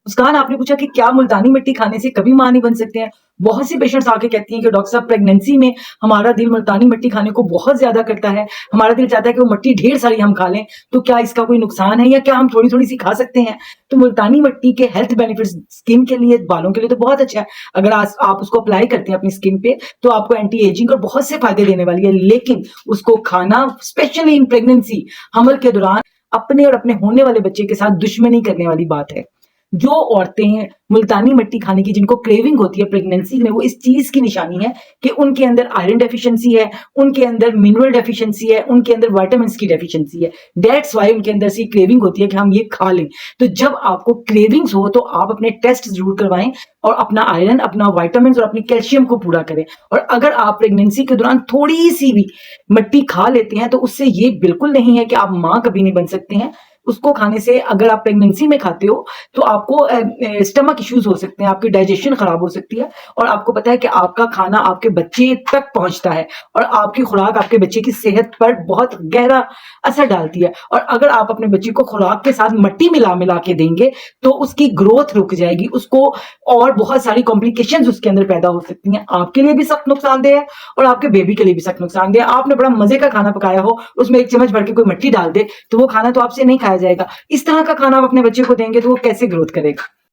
मुस्कान, आपने पूछा कि क्या मुल्तानी मिट्टी खाने से कभी मां नहीं बन सकते हैं? बहुत सी पेशेंट्स आके कहती हैं कि डॉक्टर साहब प्रेगनेंसी में हमारा दिल मुल्तानी मिट्टी खाने को बहुत ज्यादा करता है, हमारा दिल चाहता है कि वो मिट्टी ढेर सारी हम खा लें, तो क्या इसका कोई नुकसान है या क्या हम थोड़ी थोड़ी सी खा सकते हैं? तो मुल्तानी मिट्टी के हेल्थ बेनिफिट्स स्किन के लिए, बालों के लिए तो बहुत अच्छा है। अगर आप उसको अप्लाई करते हैं अपनी स्किन पे तो आपको एंटी एजिंग और बहुत से फायदे देने वाली है, लेकिन उसको खाना स्पेशली इन प्रेगनेंसी, हमल के दौरान अपने और अपने होने वाले बच्चे के साथ दुश्मनी करने वाली बात है। जो औरतें मुल्तानी मिट्टी खाने की जिनको क्रेविंग होती है प्रेगनेंसी में, वो इस चीज की निशानी है कि उनके अंदर आयरन डेफिशिएंसी है, उनके अंदर मिनरल डेफिशिएंसी है, उनके अंदर विटामिन की डेफिशिएंसी है। दैट्स वाई उनके अंदर से क्रेविंग होती है कि हम ये खा लें। तो जब आपको क्रेविंग्स हो तो आप अपने टेस्ट जरूर करवाएं और अपना आयरन, अपना विटामिन और अपनी कैल्शियम को पूरा करें। और अगर आप प्रेगनेंसी के दौरान थोड़ी सी भी मिट्टी खा लेते हैं तो उससे ये बिल्कुल नहीं है कि आप मां कभी नहीं बन सकते हैं। उसको खाने से, अगर आप प्रेगनेंसी में खाते हो तो आपको स्टमक इश्यूज हो सकते हैं, आपकी डाइजेशन खराब हो सकती है। और आपको पता है कि आपका खाना आपके बच्चे तक पहुंचता है और आपकी खुराक आपके बच्चे की सेहत पर बहुत गहरा असर डालती है। और अगर आप अपने बच्चे को खुराक के साथ मिट्टी मिला मिला के देंगे तो उसकी ग्रोथ रुक जाएगी, उसको और बहुत सारी कॉम्प्लिकेशंस उसके अंदर पैदा हो सकती हैं। आपके लिए भी सख्त नुकसानदेह है और आपके बेबी के लिए भी सख्त नुकसानदेह है। आपने बड़ा मजे का खाना पकाया हो, उसमें एक चम्मच भर के कोई मिट्टी डाल दे तो वो खाना तो आपसे नहीं खाया जाएगा। इस तरह का खाना आप अपने बच्चे को देंगे तो वो कैसे ग्रोथ करेगा?